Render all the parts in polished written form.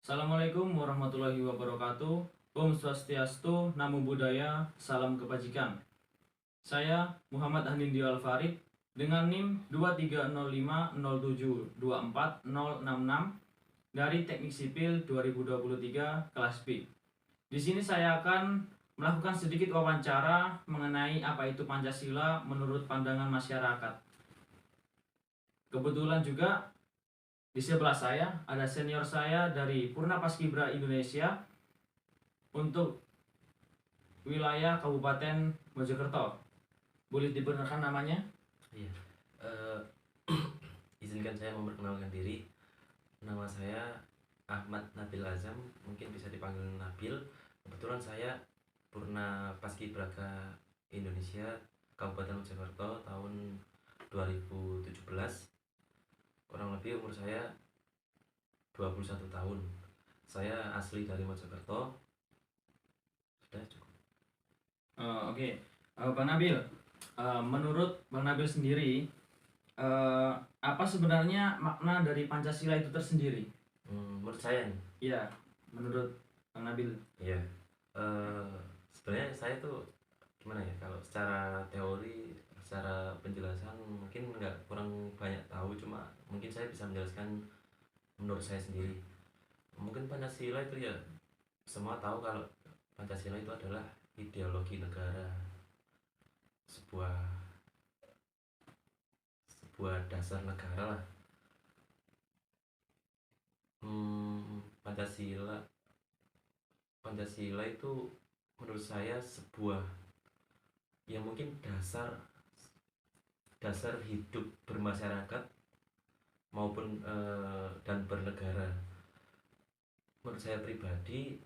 Assalamualaikum warahmatullahi wabarakatuh. Om Swastiastu, Namo Buddhaya, Salam Kebajikan. Saya Muhammad Hanindi Alfarid dengan NIM 23050724066 dari Teknik Sipil 2023 kelas B. Di sini saya akan melakukan sedikit wawancara mengenai apa itu Pancasila menurut pandangan masyarakat. Kebetulan juga di sebelah saya ada senior saya dari Purna Paskibra Indonesia untuk wilayah Kabupaten Mojokerto. Boleh diperkenalkan namanya? Iya, eh, izinkan saya memperkenalkan diri. Nama saya Ahmad Nabil Azam, mungkin bisa dipanggil Nabil. Kebetulan saya Purna Paskibraka Indonesia Kabupaten Mojokerto tahun 2017. Kurang lebih umur saya 21 tahun. Saya asli dari Mojokerto. Sudah cukup. Oke. Bang Nabil, menurut Bang Nabil sendiri, apa sebenarnya makna dari Pancasila itu tersendiri? Menurut saya nih, Iya, menurut Bang Nabil. iya. Sebenarnya saya tuh gimana ya, kalau secara teori, secara penjelasan mungkin kurang banyak tahu, cuma mungkin saya bisa menjelaskan menurut saya sendiri. Mungkin Pancasila itu ya, semua tahu kalau Pancasila itu adalah ideologi negara, sebuah sebuah dasar negara lah. Pancasila Pancasila itu menurut saya sebuah yang mungkin dasar dasar hidup bermasyarakat maupun dan bernegara. Menurut saya pribadi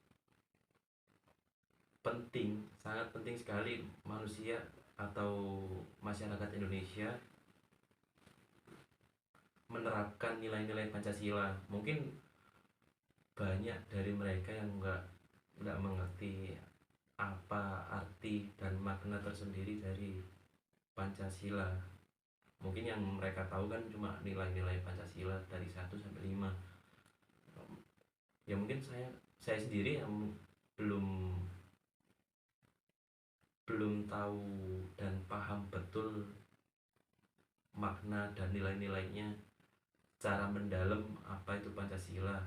penting, sangat penting sekali manusia atau masyarakat Indonesia menerapkan nilai-nilai Pancasila. Mungkin banyak dari mereka yang nggak mengerti apa arti dan makna tersendiri dari Pancasila. Mungkin yang mereka tahu kan cuma nilai-nilai Pancasila dari 1 sampai 5. Ya mungkin saya sendiri yang belum belum tahu dan paham betul makna dan nilai-nilainya secara mendalam apa itu Pancasila.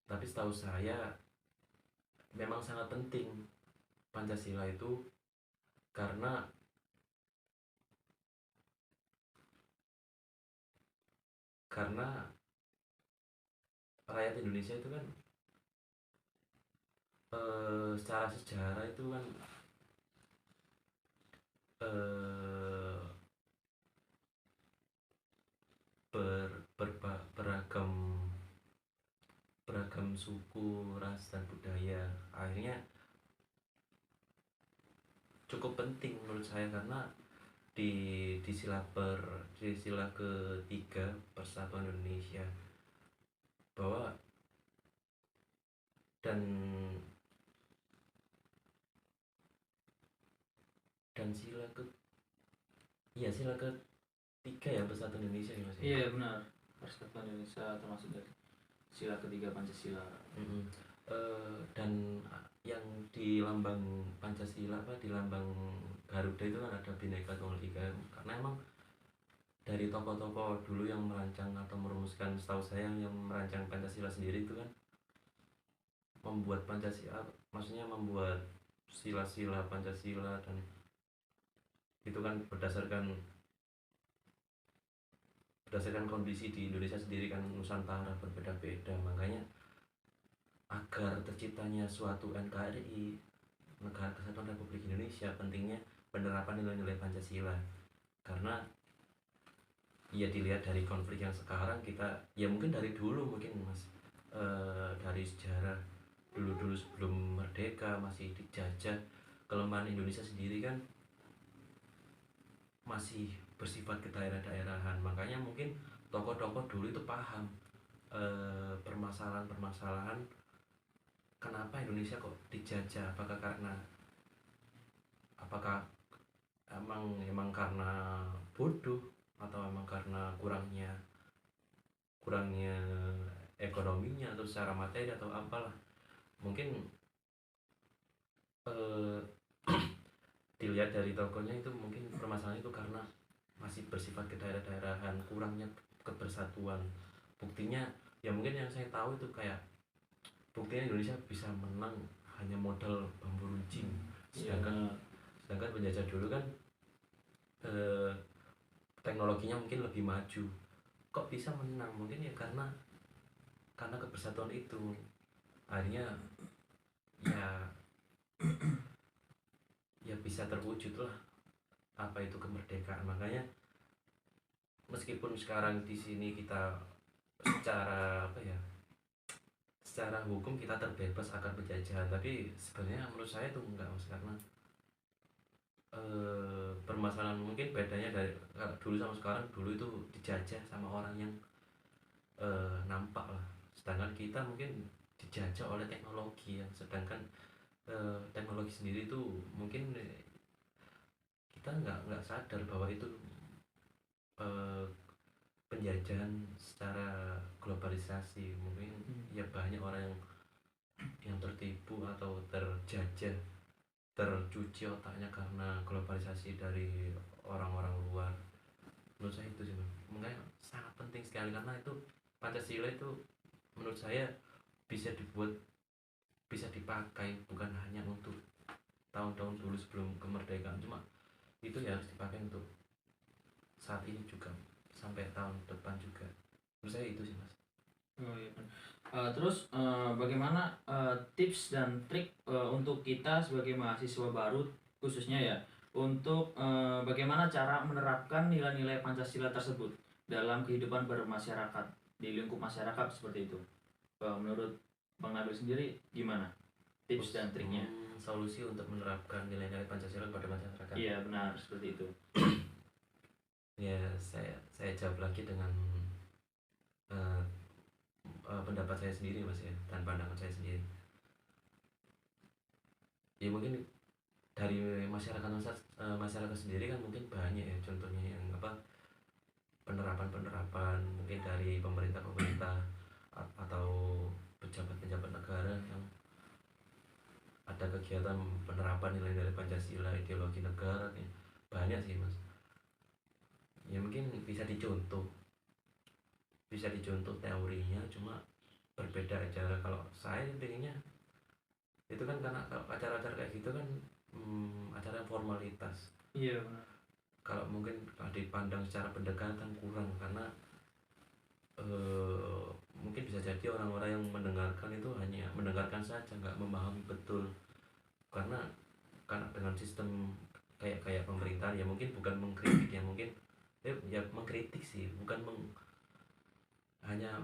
Tapi setahu saya memang sangat penting Pancasila itu, karena karena rakyat Indonesia itu kan secara sejarah itu kan eh, beragam beragam suku, ras dan budaya. Akhirnya cukup penting menurut saya, karena di di sila ketiga Persatuan Indonesia bahwa dan dan sila ketiga ya Persatuan Indonesia ya Mas ya? Iya, benar. Persatuan Indonesia termasuk dari sila ketiga Pancasila. Dan yang di lambang Pancasila, apa, di lambang Garuda itu kan ada Bhinneka Tunggal Ika. Karena emang dari tokoh-tokoh dulu yang merancang atau merumuskan, setahu saya yang merancang Pancasila sendiri itu kan membuat Pancasila, maksudnya membuat sila-sila Pancasila, dan itu kan berdasarkan kondisi di Indonesia sendiri kan, Nusantara berbeda-beda. Makanya agar terciptanya suatu NKRI, Negara Kesatuan Republik Indonesia, pentingnya penerapan nilai-nilai Pancasila. Karena ya dilihat dari konflik yang sekarang, kita ya mungkin dari dulu mungkin Mas, dari sejarah dulu sebelum merdeka masih dijajah, kelemahan Indonesia sendiri kan masih bersifat kedaerah-daerahan. Makanya mungkin tokoh-tokoh dulu itu paham permasalahan-permasalahan kenapa Indonesia kok dijajah. Apakah emang karena bodoh, atau emang karena kurangnya ekonominya atau secara materi atau apalah. Mungkin eh, dilihat dari tokohnya itu mungkin permasalahan itu karena masih bersifat kedaerah-daerahan, kurangnya kebersatuan. Buktinya ya mungkin yang saya tahu itu kayak buktinya Indonesia bisa menang hanya modal bambu runcing, Iya, sedangkan penjajah dulu kan eh, teknologinya mungkin lebih maju. Kok bisa menang? Mungkin ya karena kebersatuan itu. Akhirnya ya bisa terwujud lah apa itu kemerdekaan. Makanya meskipun sekarang di sini kita secara apa ya, secara hukum kita terbebas akan penjajahan, tapi sebenarnya menurut saya itu enggak, Mas, karena permasalahan mungkin bedanya dari kalau dulu sama sekarang. Dulu itu dijajah sama orang yang nampak lah, sedangkan kita mungkin dijajah oleh teknologi, yang sedangkan teknologi sendiri itu mungkin kita nggak sadar bahwa itu eh, penjajahan secara globalisasi. Mungkin ya banyak orang yang tertipu atau terjajah, tercuci otaknya karena globalisasi dari orang-orang luar. Menurut saya itu sih, Mas. Makanya sangat penting sekali karena itu Pancasila itu menurut saya bisa dibuat, bisa dipakai bukan hanya untuk tahun-tahun dulu sebelum kemerdekaan, cuma itu ya harus dipakai untuk saat ini juga sampai tahun depan juga. Menurut saya itu sih, Mas. Oh, iya. Terus bagaimana tips dan trik untuk kita sebagai mahasiswa baru khususnya ya untuk bagaimana cara menerapkan nilai-nilai Pancasila tersebut dalam kehidupan bermasyarakat di lingkup masyarakat seperti itu. Menurut Bang Nabil sendiri gimana tips dan triknya? Solusi untuk menerapkan nilai-nilai Pancasila kepada masyarakat. Iya benar seperti itu. Ya, saya jawab lagi dengan eh, pendapat saya sendiri, Mas, ya, dan pandangan saya sendiri. Ya mungkin dari masyarakat sendiri kan mungkin banyak ya contohnya yang apa, penerapan mungkin dari pemerintah atau pejabat-pejabat negara yang ada kegiatan penerapan nilai-nilai Pancasila, ideologi negara ya. Banyak sih, Mas. Ya mungkin bisa dicontoh teorinya, cuma berbeda aja. Kalau saya pengennya itu kan karena kalau acara-acara kayak gitu kan acara formalitas. Iya benar. Kalau mungkin kalau dipandang secara pendekatan kurang, karena mungkin bisa jadi orang-orang yang mendengarkan itu hanya mendengarkan saja, nggak memahami betul. Karena dengan sistem kayak pemerintahan ya mungkin bukan mengkritik, ya mungkin ya mengkritik sih, bukan hanya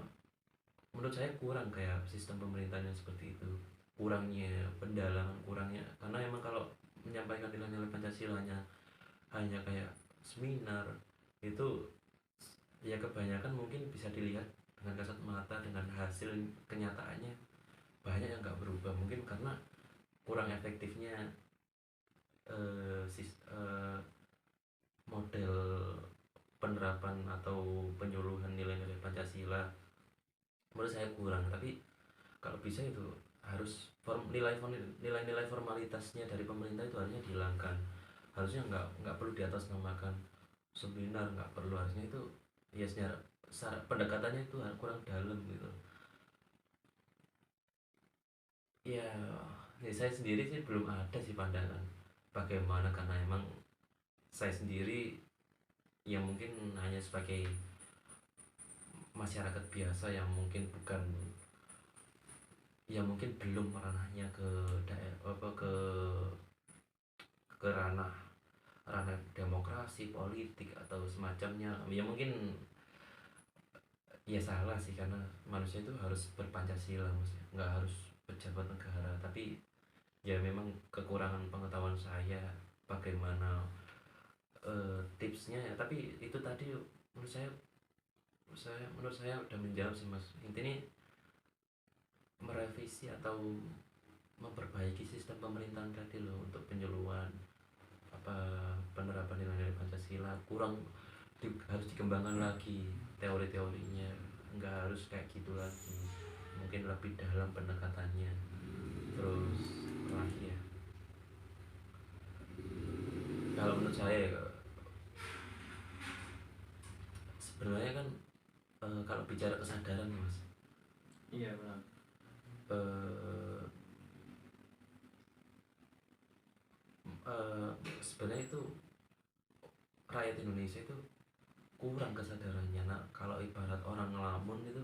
menurut saya kurang kayak sistem pemerintahan yang seperti itu. Kurangnya pendalaman, kurangnya karena emang kalau menyampaikan nilai-nilai Pancasila hanya kayak seminar itu ya kebanyakan mungkin bisa dilihat dengan kasat mata, dengan hasil kenyataannya banyak yang nggak berubah, mungkin karena kurang efektifnya model penerapan atau penyuluhan nilai-nilai Pancasila. Menurut saya kurang, tapi kalau bisa itu harus nilai-nilai formalitasnya dari pemerintah itu harusnya dihilangkan. Harusnya nggak perlu di atas namakan seminar, nggak perlu. Harusnya itu ya secara pendekatannya itu kurang dalam gitu ya. Saya sendiri sih belum ada sih pandangan bagaimana, karena emang saya sendiri yang mungkin hanya sebagai masyarakat biasa yang mungkin bukan, yang mungkin belum ranahnya ke daerah apa ke ranah demokrasi politik atau semacamnya. Ya mungkin ya salah sih, karena manusia itu harus berpancasila, maksudnya nggak harus pejabat negara. Tapi ya memang kekurangan pengetahuan saya bagaimana tipsnya ya. Tapi itu tadi menurut saya udah menjawab sih, Mas. Intinya merevisi atau memperbaiki sistem pemerintahan tadi loh, untuk penyuluhan apa penerapan nilai-nilai Pancasila kurang harus dikembangkan lagi teori-teorinya. nggak harus kayak gitu lagi, mungkin lebih dalam pendekatannya. Terus lagi ya, kalau menurut saya ya, sebenarnya kan kalau bicara kesadaran mas, Iya benar. eh, sebenarnya itu rakyat Indonesia itu kurang kesadarannya. Nah kalau ibarat orang ngelamun itu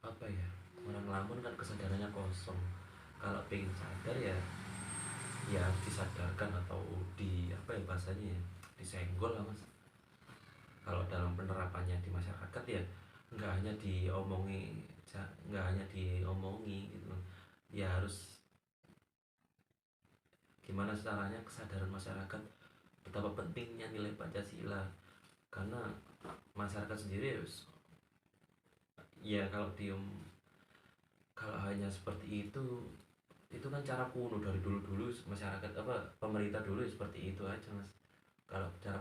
apa ya, orang ngelamun kan kesadarannya kosong. Kalau pengen sadar ya, ya harus disadarkan atau di apa ya bahasanya ya, disenggol lah mas. Kalau dalam penerapannya di masyarakat ya nggak hanya diomongi, nggak hanya diomongi gitu, ya harus gimana caranya kesadaran masyarakat betapa pentingnya nilai Pancasila. Karena masyarakat sendiri ya kalau diem, kalau hanya seperti itu kan cara kuno dari dulu-dulu masyarakat apa pemerintah dulu ya seperti itu aja mas. Kalau cara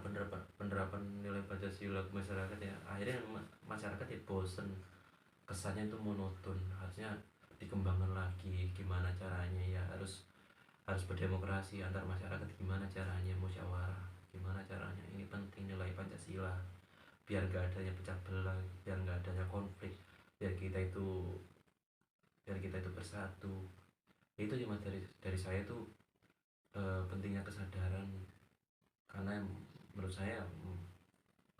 penerapan nilai Pancasila ke masyarakat ya akhirnya masyarakat ya bosen, kesannya itu monoton. Harusnya dikembangkan lagi gimana caranya, ya harus berdemokrasi antar masyarakat, gimana caranya musyawarah, gimana caranya, ini penting nilai Pancasila biar gak adanya pecah belah, biar gak adanya konflik, biar kita itu bersatu. Itu sih mas dari saya tuh pentingnya kesadaran. Karena menurut saya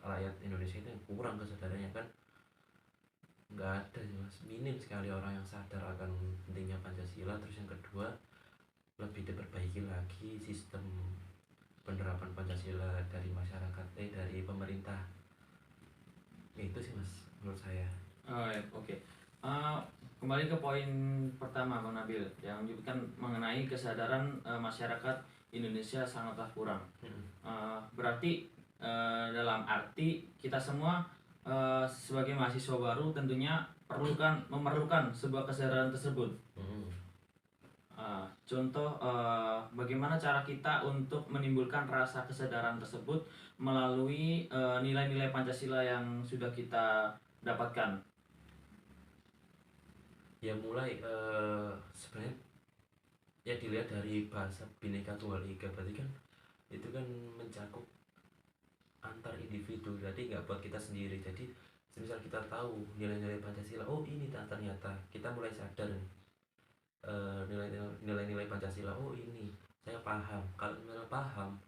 rakyat Indonesia itu yang kurang kesadarannya kan, nggak ada sih mas, minim sekali orang yang sadar akan pentingnya Pancasila. Terus yang kedua, lebih diperbaiki lagi sistem penerapan Pancasila dari masyarakat, dari pemerintah. Itu sih mas menurut saya. Oh, ya, oke. Eh, Kembali ke poin pertama Bang Nabil yang menyebutkan mengenai kesadaran masyarakat Indonesia sangatlah kurang. Berarti dalam arti kita semua sebagai mahasiswa baru tentunya memerlukan sebuah kesadaran tersebut. Contoh bagaimana cara kita untuk menimbulkan rasa kesadaran tersebut melalui nilai-nilai Pancasila yang sudah kita dapatkan. Ya mulai sebenarnya ya dilihat dari bahasa Bhinneka Tunggal Ika, berarti kan itu kan mencakup antar individu, jadi nggak buat kita sendiri. Jadi semisal kita tahu nilai-nilai Pancasila, oh ini ternyata kita mulai sadar nih, nilai-nilai Pancasila, oh ini saya paham. Kalau misalnya paham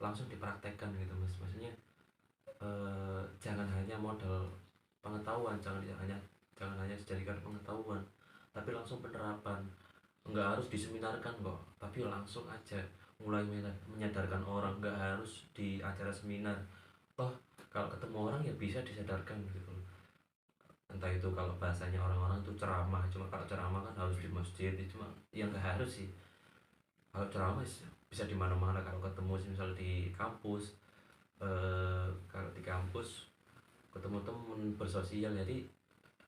langsung dipraktekkan gitu mas, maksudnya jangan hanya modal pengetahuan, jangan hanya dijadikan pengetahuan, tapi langsung penerapan. Nggak harus diseminarkan kok, tapi langsung aja mulai menyadarkan orang. Nggak harus di acara seminar, toh kalau ketemu orang ya bisa disadarkan gitu. Entah itu kalau bahasanya orang-orang tuh ceramah, cuma kalau ceramah kan harus di masjid, cuma yang nggak harus sih. Kalau ceramah bisa di mana-mana. Kalau ketemu misal di kampus, kalau di kampus ketemu temen bersosial, jadi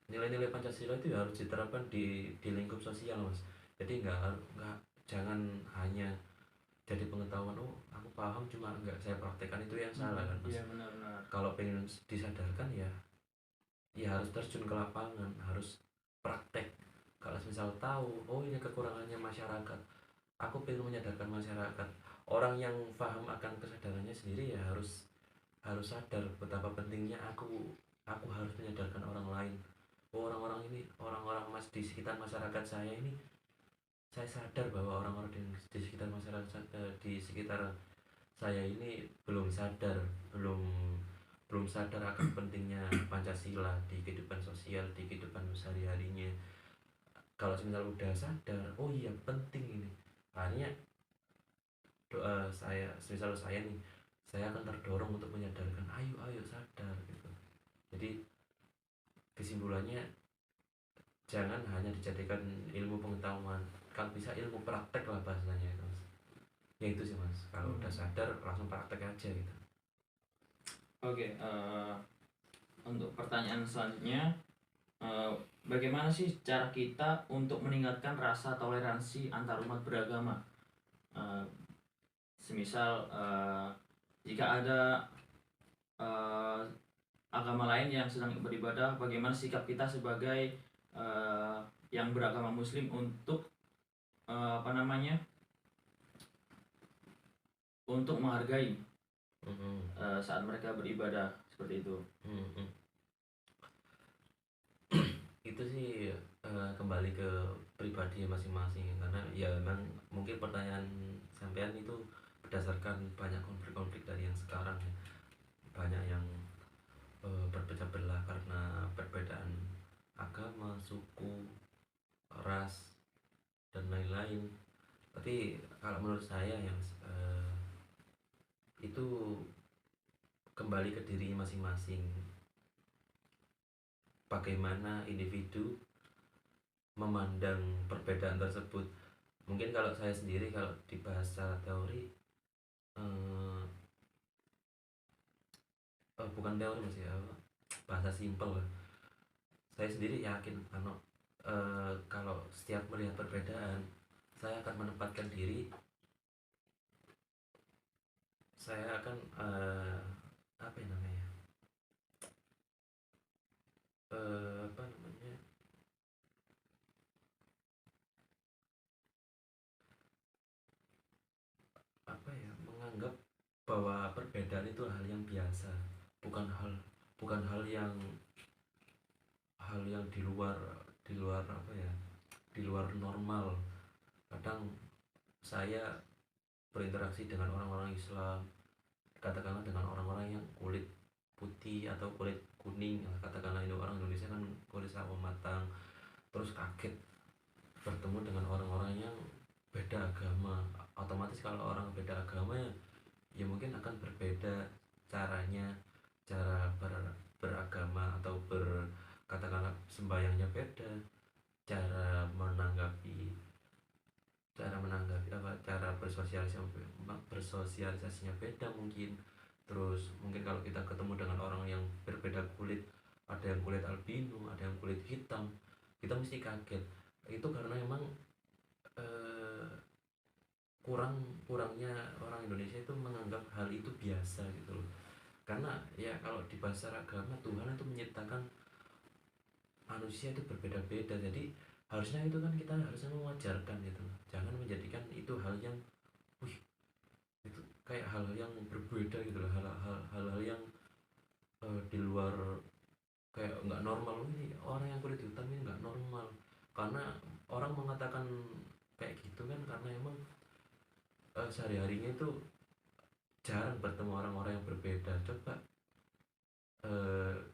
nilai-nilai Pancasila itu harus diterapkan di lingkup sosial mas. Jadi nggak jangan hanya jadi pengetahuan, oh aku paham cuma nggak saya praktekkan, itu yang salah kan mas. Iya benar-benar. Kalau pengen disadarkan ya harus terjun ke lapangan, harus praktek. Kalau misal tahu oh ini kekurangannya masyarakat, aku pengen menyadarkan masyarakat, orang yang paham akan kesadarannya sendiri ya harus sadar betapa pentingnya aku harus menyadarkan orang lain. Oh, orang-orang ini, orang-orang mas di sekitar masyarakat saya ini, saya sadar bahwa orang-orang di sekitar masyarakat, di sekitar saya ini belum sadar, belum sadar akan pentingnya Pancasila di kehidupan sosial, di kehidupan sehari-harinya. Kalau misal udah sadar, oh iya penting ini, akhirnya misal saya nih, saya akan terdorong untuk menyadarkan, ayo sadar gitu. Jadi kesimpulannya, jangan hanya dijadikan ilmu pengetahuan, kalau bisa ilmu praktek lah bahasanya itu mas. Ya itu sih mas, kalau udah sadar langsung praktek aja gitu. Oke, untuk pertanyaan selanjutnya, bagaimana sih cara kita untuk meningkatkan rasa toleransi antar umat beragama? Semisal jika ada agama lain yang sedang beribadah, bagaimana sikap kita sebagai yang beragama Muslim untuk apa namanya, untuk menghargai saat mereka beribadah seperti itu. Itu sih kembali ke pribadi masing-masing, karena ya memang mungkin pertanyaan sampean itu berdasarkan banyak konflik-konflik dari yang sekarang ya. Banyak yang berpecah belah karena perbedaan agama, suku, ras, dan lain-lain. Tapi kalau menurut saya yang itu kembali ke diri masing-masing, bagaimana individu memandang perbedaan tersebut. Mungkin kalau saya sendiri, kalau di bahasa teori bukan teori mas ya, bahasa simpel lah. Saya sendiri yakin kalau setiap melihat perbedaan, saya akan menempatkan diri, saya akan apa ya namanya, apa namanya, apa ya, menganggap bahwa perbedaan itu hal yang biasa, bukan hal yang di luar apa ya, di luar normal. Kadang saya berinteraksi dengan orang-orang Islam, katakanlah dengan orang-orang yang kulit putih atau kulit kuning, katakanlah itu orang Indonesia kan kulit sawo matang, terus kaget bertemu dengan orang-orang yang beda agama. Otomatis kalau orang beda agama ya mungkin akan berbeda caranya, cara beragama atau katakanlah sembayangnya beda, cara menanggapi apa, cara bersosialisasinya beda mungkin. Terus mungkin kalau kita ketemu dengan orang yang berbeda kulit, ada yang kulit albino, ada yang kulit hitam, kita mesti kaget. Itu karena emang kurangnya orang Indonesia itu menganggap hal itu biasa gitu loh. Karena ya kalau di bahasa agama, Tuhan itu menciptakan manusia itu berbeda-beda, jadi harusnya itu kan kita harusnya mewajarkan gitu, jangan menjadikan itu hal yang wih, itu kayak hal yang berbeda gitu loh, hal-hal yang di luar, kayak nggak normal. Ini orang yang kulit hitam ini nggak normal, karena orang mengatakan kayak gitu kan karena emang sehari-harinya itu jarang bertemu orang-orang yang berbeda. Coba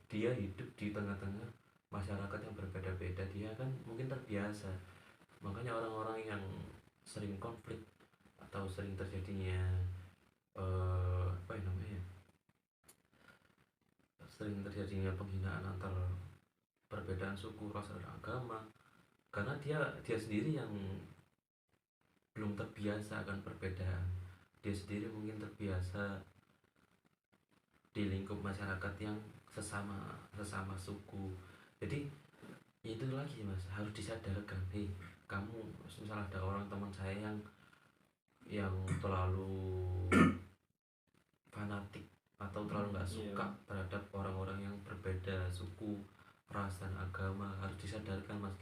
dia hidup di tengah-tengah masyarakat yang berbeda-beda, dia kan mungkin terbiasa. Makanya orang-orang yang sering konflik atau sering terjadinya apa ya namanya, sering terjadinya penghinaan antar perbedaan suku, ras, dan agama, karena dia sendiri yang belum terbiasa akan perbedaan. Dia sendiri mungkin terbiasa di lingkup masyarakat yang sesama suku. Jadi itu lagi mas, harus disadarkan, hei kamu, misalnya ada orang teman saya yang terlalu fanatik atau terlalu nggak suka terhadap orang-orang yang berbeda suku, ras, dan agama, harus disadarkan mas.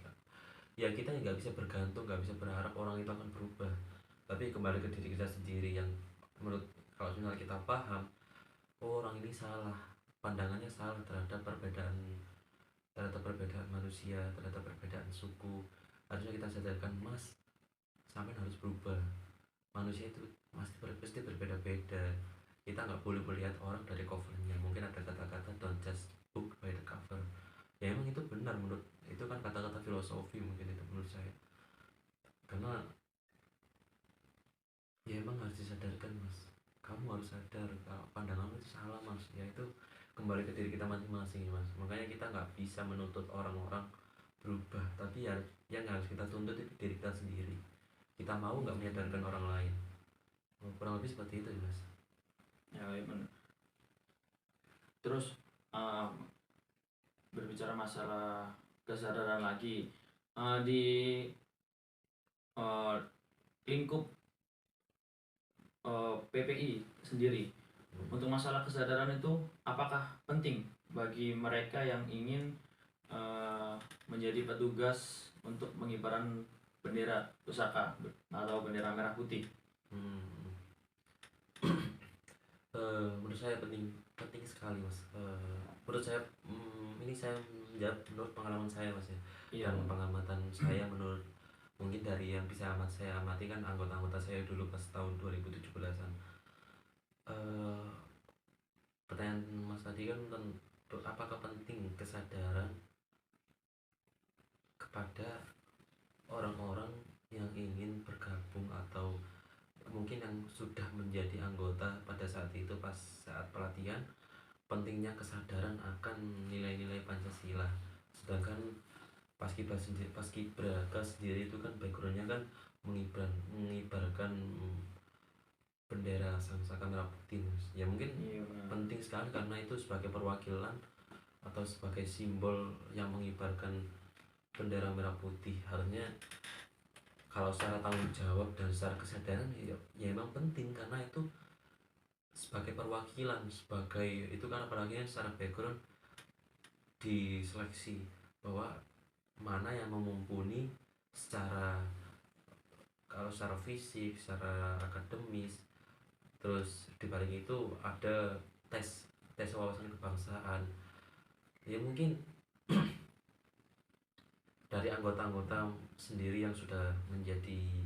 Ya kita nggak bisa bergantung, nggak bisa berharap orang itu akan berubah, tapi kembali ke diri kita sendiri yang menurut, kalau misalnya kita paham, oh, orang ini salah, pandangannya salah terhadap perbedaan manusia, terhadap perbedaan suku, harusnya kita sadarkan, mas, sampai harus berubah. Manusia itu pasti berbeda-beda. Kita nggak boleh melihat orang dari covernya. Mungkin ada kata-kata don't judge book by the cover. Ya emang itu benar, menurut itu kan kata-kata filosofi mungkin itu menurut saya. Karena ya emang harus disadarkan mas, kamu harus sadar kalau pandangan itu salah mas. Ya itu kembali ke diri kita masing-masing mas. Makanya kita nggak bisa menuntut orang-orang berubah, tapi ya yang harus kita tuntut itu diri kita sendiri. Kita mau nggak menyadarkan orang lain. Kurang lebih seperti itu mas. Ya benar. Terus berbicara masalah kesadaran lagi, di lingkup PPI sendiri, untuk masalah kesadaran itu apakah penting bagi mereka yang ingin menjadi petugas untuk pengibaran bendera pusaka atau bendera merah putih. Hmm. Menurut saya penting penting sekali mas. Menurut saya ini saya menjawab menurut pengalaman saya mas ya. Iya, Dan Bang. pengamatan saya menurut mungkin dari yang bisa saya amati kan anggota-anggota saya dulu pas tahun 2017-an. Eh, Pertanyaan mas tadi kan apakah penting kesadaran kepada orang-orang yang ingin bergabung atau mungkin yang sudah menjadi anggota pada saat itu pas saat pelatihan, pentingnya kesadaran akan nilai-nilai Pancasila. Sedangkan Paskibraka sendiri itu kan backgroundnya kan mengibarkan bendera Saka Merah Putih Mas. Ya mungkin Iya, benar. penting sekali karena itu sebagai perwakilan atau sebagai simbol yang mengibarkan bendera merah putih. Harusnya kalau secara tanggung jawab dan secara kesadaran ya emang penting karena itu sebagai perwakilan, sebagai itu kan apalagi kan secara background diseleksi bahwa mana yang memumpuni secara kalau secara fisik, secara akademis, terus dibalik itu ada tes tes wawasan kebangsaan. Ya mungkin dari anggota-anggota sendiri yang sudah menjadi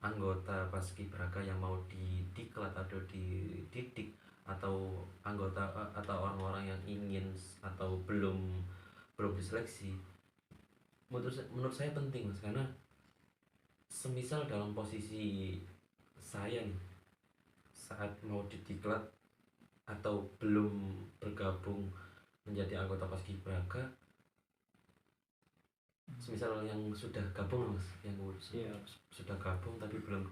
anggota paskibraka yang mau didiklat atau dididik atau anggota atau orang-orang yang ingin atau belum belum diseleksi, menurut saya penting mas karena semisal dalam posisi saya nih saat mau didiklat atau belum bergabung menjadi anggota paskibraka, semisal yang sudah gabung mas yang Iya. sudah gabung tapi belum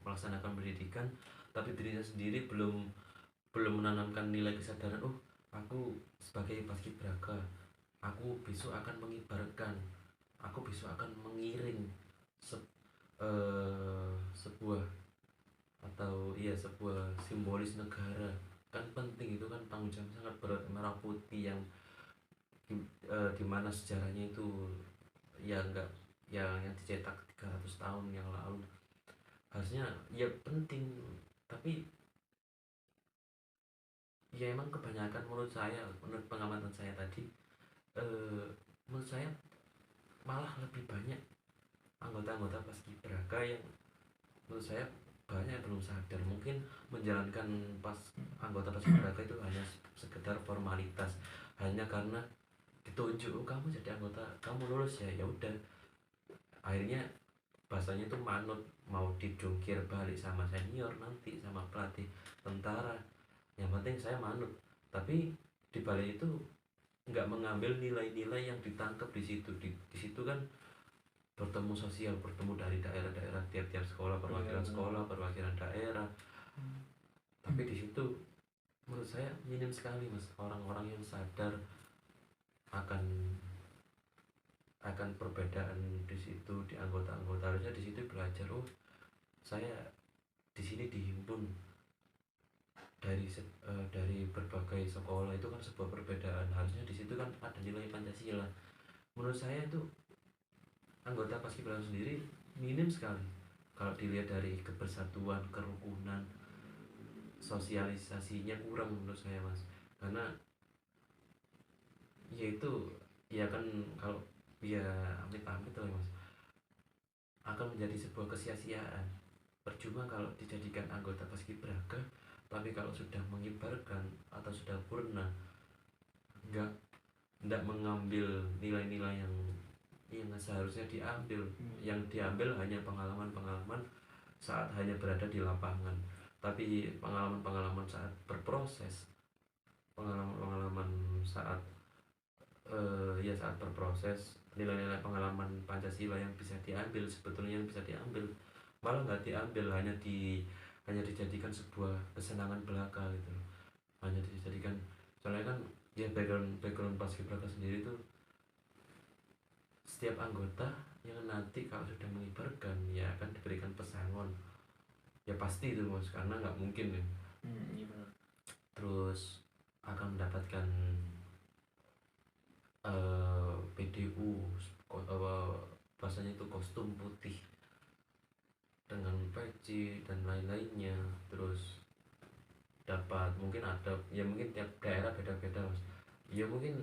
melaksanakan pendidikan tapi dirinya sendiri belum belum menanamkan nilai kesadaran, oh aku sebagai paskibraka aku besok akan mengibarkan, aku besok akan mengiring sebuah atau iya sebuah simbolis negara, kan penting itu kan tanggung jawab sangat berat. Merah putih yang di mana sejarahnya itu ya enggak yang dicetak 300 tahun yang lalu, harusnya ya penting. Tapi ya emang kebanyakan menurut saya, menurut pengamatan saya tadi, menurut saya malah lebih banyak anggota-anggota paskibraka yang menurut saya banyak yang belum sadar, mungkin menjalankan anggota paskibraka itu hanya sekedar formalitas, hanya karena ditunjuk, oh, kamu jadi anggota, kamu lulus ya, ya udah, akhirnya bahasanya itu manut, mau didungkir balik sama senior nanti sama pelatih tentara, yang penting saya manut. Tapi di balik itu nggak mengambil nilai-nilai yang ditangkap di situ. Di situ kan bertemu sosial, bertemu dari daerah-daerah, tiap-tiap sekolah, perwakilan sekolah, perwakilan daerah. Tapi di situ menurut saya minim sekali mas orang-orang yang sadar akan perbedaan di situ di anggota-anggota. Harusnya di situ belajar, oh saya di sini dihimpun dari berbagai sekolah, itu kan sebuah perbedaan, harusnya di situ kan ada nilai Pancasila. Menurut saya itu anggota paskibraka sendiri minim sekali kalau dilihat dari kebersatuan, kerukunan, sosialisasinya kurang menurut saya mas, karena ya itu ya kan kalau ya amit-amit lah mas akan menjadi sebuah kesia-siaan. Percuma kalau dijadikan anggota paskibraka tapi kalau sudah mengibarkan atau sudah purna enggak mengambil nilai-nilai yang seharusnya diambil. Yang diambil hanya pengalaman-pengalaman saat hanya berada di lapangan, tapi pengalaman-pengalaman saat berproses, pengalaman-pengalaman saat ya saat berproses, nilai-nilai pengalaman Pancasila yang bisa diambil, sebetulnya yang bisa diambil malah nggak diambil, hanya dijadikan sebuah kesenangan belaka gitu loh. Hanya dijadikan, soalnya kan ya background paskibraka sendiri tuh setiap anggota yang nanti kalau sudah mengibarkan ya akan diberikan pesangon, ya pasti itu mas karena nggak mungkin ya. Iya benar. Terus akan mendapatkan PDU, bahasanya itu kostum putih dengan peci dan lain-lainnya. Terus dapat, mungkin ada ya, mungkin tiap daerah beda-beda mas. Ya mungkin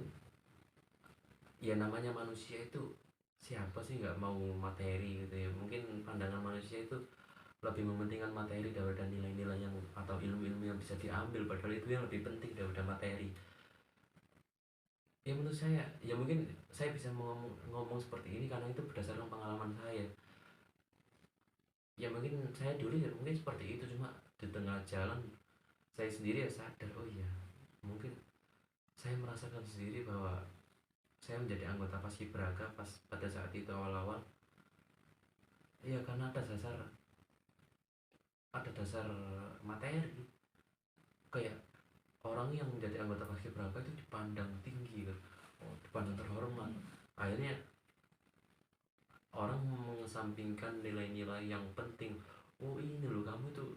ya namanya manusia itu, siapa sih nggak mau materi gitu ya. Mungkin pandangan manusia itu lebih mementingkan materi daripada nilai-nilai yang atau ilmu-ilmu yang bisa diambil, padahal itu yang lebih penting daripada materi. Ya menurut saya, ya mungkin saya bisa ngomong seperti ini karena itu berdasarkan pengalaman saya. Ya mungkin saya dulu ya mungkin seperti itu, cuma di tengah jalan saya sendiri ya sadar, oh iya mungkin saya merasakan sendiri bahwa saya menjadi anggota paskibraka pas pada saat itu awal-awal. Iya karena ada dasar materi, kayak orang yang menjadi anggota paskibraka itu dipandang tinggi kan, oh, dipandang terhormat. Akhirnya orang mengesampingkan nilai-nilai yang penting. Oh ini loh, kamu tuh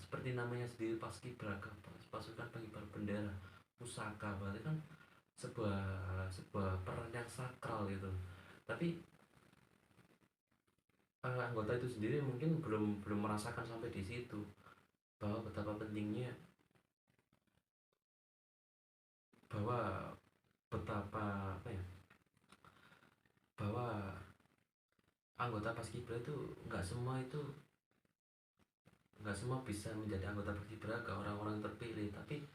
seperti namanya sendiri paskibraka, pasukan pengibar bendera pusaka, berarti kan sebuah sebuah peran yang sakral gitu. Tapi anggota itu sendiri mungkin belum belum merasakan sampai di situ, bahwa betapa pentingnya, bahwa betapa apa ya, bahwa anggota paskibra itu nggak semua bisa menjadi anggota paskibraka orang-orang terpilih. Tapi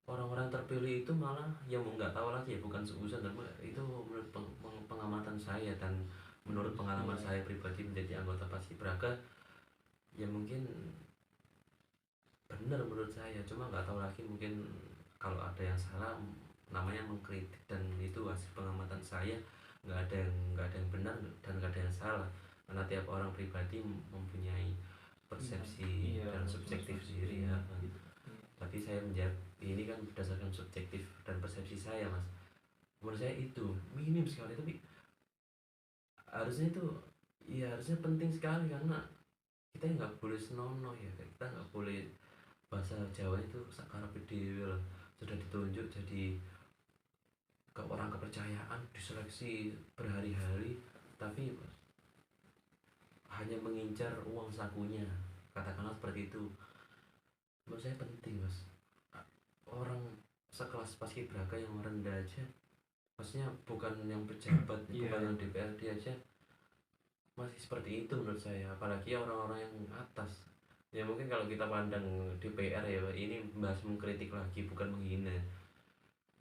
orang-orang terpilih itu malah yang nggak tahu lagi ya, bukan seutusan, dan itu menurut pengamatan saya dan menurut pengalaman saya pribadi menjadi anggota paskibraka, ya mungkin benar menurut saya, cuma nggak tahu lagi, mungkin kalau ada yang salah namanya mengkritik, dan itu hasil pengamatan saya. Nggak ada yang benar dan nggak ada yang salah, karena tiap orang pribadi mempunyai persepsi Iya, dan subjektif sendiri ya. gitu. Tapi saya menjawab ini kan berdasarkan subjektif dan persepsi saya mas. Menurut saya itu minim sekali, tapi harusnya itu, ya harusnya penting sekali, karena kita nggak boleh senonoh ya, kita nggak boleh, bahasa Jawa itu sakarepe dhewe lah, sudah ditunjuk jadi ke orang kepercayaan, diseleksi berhari-hari, tapi hanya mengincar uang sakunya, katakanlah seperti itu. Menurut saya penting mas, orang sekelas paskibraka yang merendah aja, maksudnya bukan yang pejabat, bukan yang DPRD aja masih seperti itu menurut saya, apalagi orang-orang yang atas. Ya mungkin kalau kita pandang DPR ya, ini bahas mengkritik lagi bukan menghina.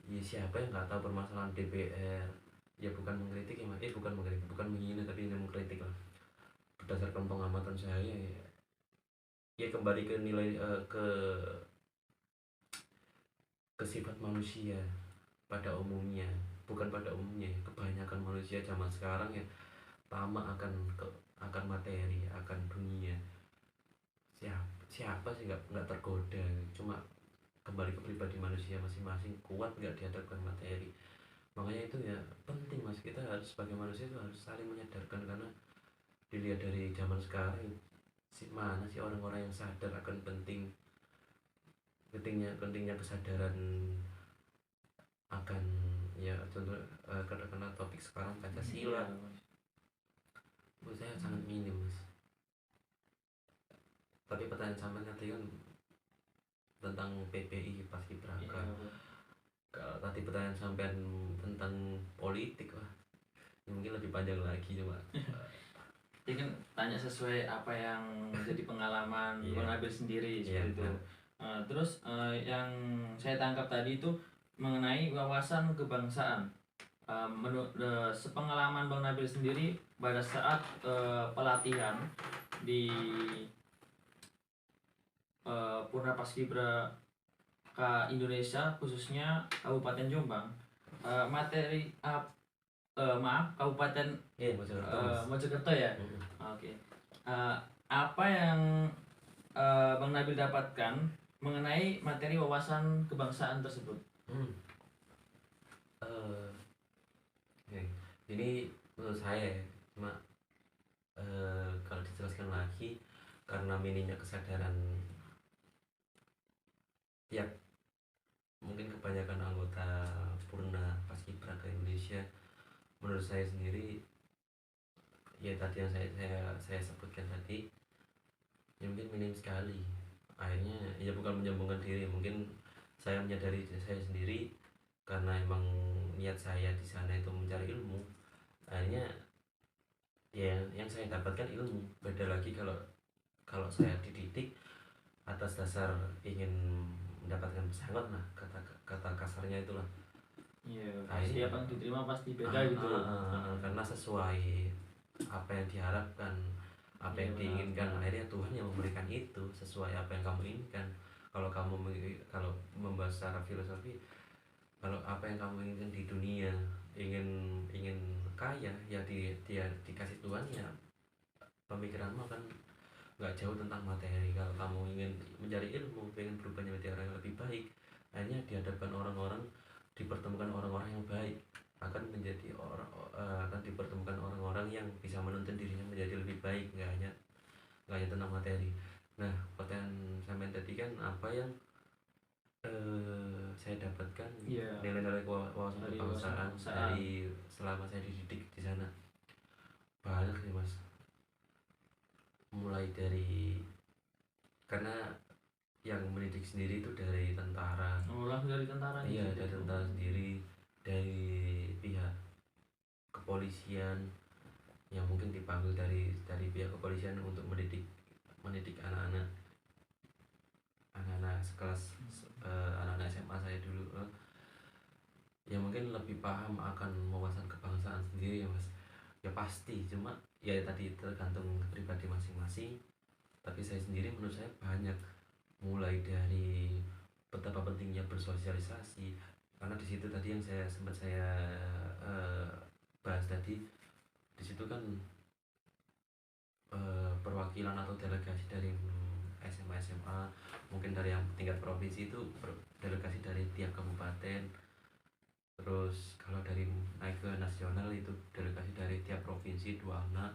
Ya siapa yang nggak tahu permasalahan DPR? Ya bukan mengkritik ya, bukan mengkritik, bukan menghina, tapi ini mengkritik lah. Berdasarkan pengamatan saya ya, ya kembali ke nilai ke sifat manusia pada umumnya, bukan pada umumnya ya, kebanyakan manusia zaman sekarang ya tamak akan materi, akan dunia. Siapa sih nggak tergoda, cuma kembali ke pribadi manusia masing-masing, kuat nggak dihadapkan materi. Makanya itu ya penting mas, kita harus sebagai manusia itu harus saling menyadarkan, karena dilihat dari zaman sekarang, mana sih orang-orang yang sadar akan pentingnya kesadaran akan, ya contoh karena topik sekarang Pancasila. Menurut saya sangat minim mas. Tapi pertanyaan sampean tadi kan tentang PPI Paskibraka. Kalau tadi pertanyaan sampean tentang politik, wah ini mungkin lebih panjang lagi coba. Jadi kan tanya sesuai apa yang menjadi pengalaman Bang Nabil sendiri seperti itu. Terus yang saya tangkap tadi itu mengenai wawasan kebangsaan. Menurut sepengalaman Bang Nabil sendiri pada saat pelatihan di Purna Paskibra Indonesia, khususnya Kabupaten Jombang, materi Kabupaten Mojokerto ya. Oke. Apa yang Bang Nabil dapatkan mengenai materi wawasan kebangsaan tersebut? Ini menurut saya cuma kalau dijelaskan lagi, karena minimnya kesadaran tiap menurut saya sendiri, ya tadi yang saya sebutkan tadi, ya mungkin minim sekali. Akhirnya ya bukan menyombongkan diri, mungkin saya menyadari diri saya sendiri karena emang niat saya di sana itu mencari ilmu. Akhirnya ya yang saya dapatkan ilmu. Beda lagi kalau kalau saya dididik atas dasar ingin mendapatkan pesangon lah, kata kata kasarnya itulah. Iya, pasti Akhirnya apa yang diterima pasti beda gitu. karena sesuai apa yang diharapkan, apa Iya, yang benar, diinginkan, benar. akhirnya Tuhan yang memberikan itu sesuai apa yang kamu inginkan. Kalau kamu kalau membahas secara filosofi, kalau apa yang kamu inginkan di dunia, ingin ingin kaya, ya dia dikasih Tuhan, ya pemikiranmu akan nggak jauh tentang materi. Kalau kamu ingin mencari ilmu, ingin berubah menjadi orang yang lebih baik, hanya dihadapkan orang-orang, dipertemukan orang-orang yang baik, akan menjadi orang akan dipertemukan orang-orang yang bisa menuntun dirinya menjadi lebih baik, nggak hanya tentang materi. Nah, pertanyaan sampai tadi kan apa yang saya dapatkan, Iya, nilai-nilai wawasan dari wawasan kebangsaan kebangsaan. dari selama saya dididik di sana banyak sih mas, mulai dari, karena yang mendidik sendiri itu dari tentara. Langsung dari tentara nih Iya, gitu. dari tentara sendiri, dari pihak kepolisian yang mungkin dipanggil dari pihak kepolisian untuk mendidik mendidik anak-anak sekelas anak-anak SMA saya dulu, ya mungkin lebih paham akan wawasan kebangsaan sendiri ya mas. Ya pasti, cuma ya tadi tergantung pribadi masing-masing. Tapi saya sendiri, menurut saya banyak, mulai dari betapa pentingnya bersosialisasi, karena di situ tadi yang sempat saya eh, bahas tadi, di situ kan perwakilan atau delegasi dari SMA SMA, mungkin dari yang tingkat provinsi itu delegasi dari tiap kabupaten. Terus kalau dari naik ke nasional itu delegasi dari tiap provinsi 2 anak.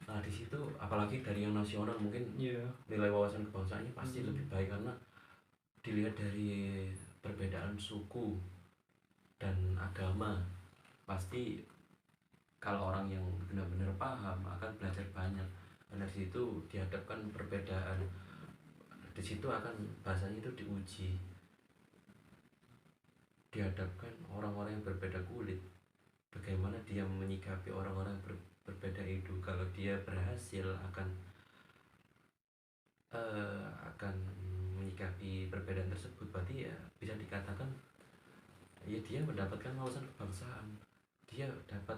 Nah di situ apalagi dari yang nasional, mungkin Iya. nilai wawasan kebangsaannya pasti lebih baik, karena dilihat dari perbedaan suku dan agama. Pasti kalau orang yang benar-benar paham akan belajar banyak, karena di situ dihadapkan perbedaan, di situ akan bahasanya itu diuji, dihadapkan orang-orang yang berbeda kulit, bagaimana dia menyikapi orang-orang yang berbeda itu. Kalau dia berhasil akan menyikapi perbedaan tersebut, berarti ya bisa dikatakan ya dia mendapatkan wawasan kebangsaan. Dia dapat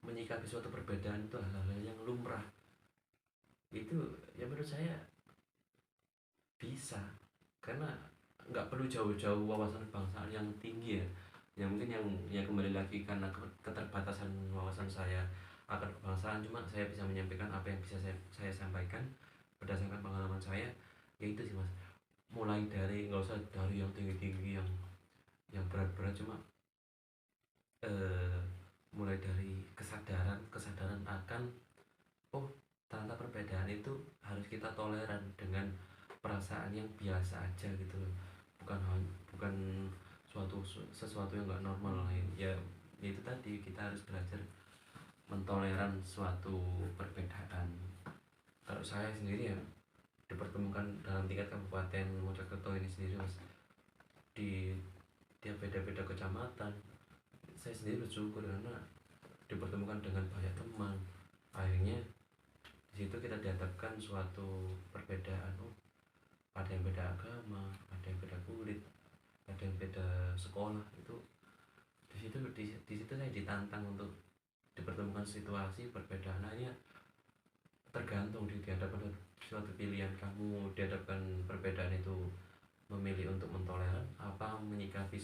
menyikapi suatu perbedaan itu hal-hal yang lumrah. Itu ya menurut saya bisa, karena nggak perlu jauh-jauh wawasan kebangsaan yang tinggi ya. Ya mungkin yang kembali lagi karena keterbatasan wawasan saya akan kebangsaan, cuma saya bisa menyampaikan apa yang bisa saya sampaikan berdasarkan pengalaman saya. Ya itu sih mas, mulai dari, nggak usah dari yang tinggi-tinggi, yang berat-berat, cuma eh, mulai dari kesadaran akan, oh ternyata perbedaan itu harus kita toleran dengan perasaan yang biasa aja gitu loh. Bukan sesuatu yang nggak normal lain ya. Itu tadi, kita harus belajar mentoleran suatu perbedaan. Kalau saya sendiri ya dipertemukan dalam tingkat kabupaten Mojokerto ini sendiri mas, di tiap beda-beda kecamatan, saya sendiri bersyukur karena dipertemukan dengan banyak teman. Akhirnya di situ kita dihadapkan suatu perbedaan. Oh, ada yang beda agama, ada yang beda kulit, ada yang beda sekolah. Itu di situ saya ditantang untuk dipertemukan situasi perbedaan. Hanya tergantung dihadapkan suatu pilihan, kamu dihadapkan perbedaan itu memilih untuk mentoleran apa menyikapi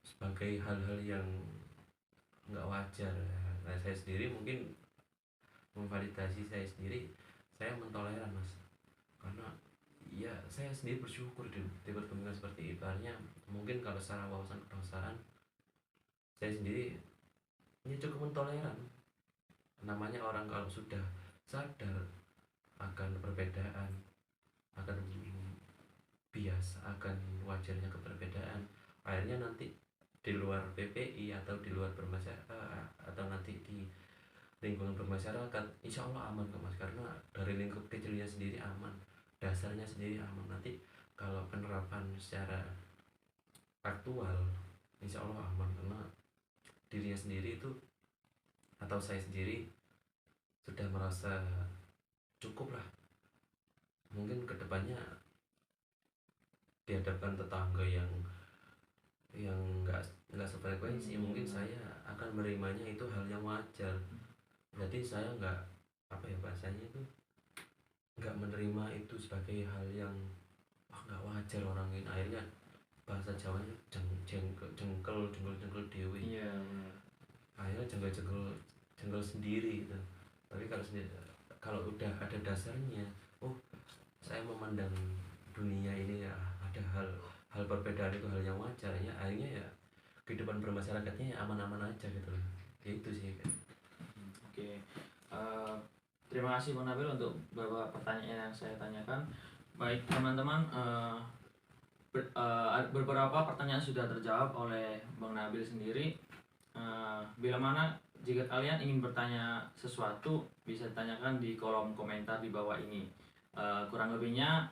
sebagai hal-hal yang nggak wajar. Nah saya sendiri mungkin memvalidasi saya sendiri, saya mentoleran mas, karena ya saya sendiri bersyukur dipertemukan seperti itu. Artinya mungkin kalau secara wawasan kebangsaan saya sendiri ya cukup mentoleran. Namanya orang kalau sudah sadar akan perbedaan, akan bias, akan wajarnya keberbedaan, akhirnya nanti di luar PPI atau di luar bermasyarakat atau nanti di lingkungan bermasyarakat, insya Allah aman kok Mas, karena dari lingkup kecilnya sendiri aman, dasarnya sendiri aman. Nanti kalau penerapan secara aktual insya Allah aman, karena dirinya sendiri itu atau saya sendiri sudah merasa cukup lah. Mungkin kedepannya dihadapkan tetangga yang nggak sefrekuensi, mungkin saya akan menerimanya itu hal yang wajar. Berarti saya nggak, apa ya bahasanya itu, nggak menerima itu sebagai hal yang nggak wajar orang ini. Akhirnya bahasa Jawanya jengkel dewi. Iya benar. Akhirnya jengkel sendiri gitu. Tapi kalau sendiri, kalau udah ada dasarnya, oh saya memandang dunia ini ya ada hal perbedaan itu hal yang wajar ya, akhirnya ya kehidupan bermasyarakatnya ya aman-aman aja gitu loh. Itu sih kan. Oke. Eh, Terima kasih Bang Nabil untuk beberapa pertanyaan yang saya tanyakan. Baik teman-teman, beberapa pertanyaan sudah terjawab oleh Bang Nabil sendiri. Bila mana jika kalian ingin bertanya sesuatu, bisa ditanyakan di kolom komentar di bawah ini. Kurang lebihnya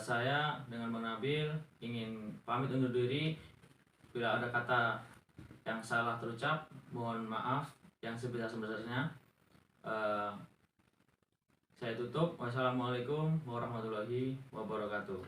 saya dengan Bang Nabil ingin pamit undur diri. Bila ada kata yang salah terucap, mohon maaf yang sebesar-besarnya. Saya tutup. Wassalamualaikum warahmatullahi wabarakatuh.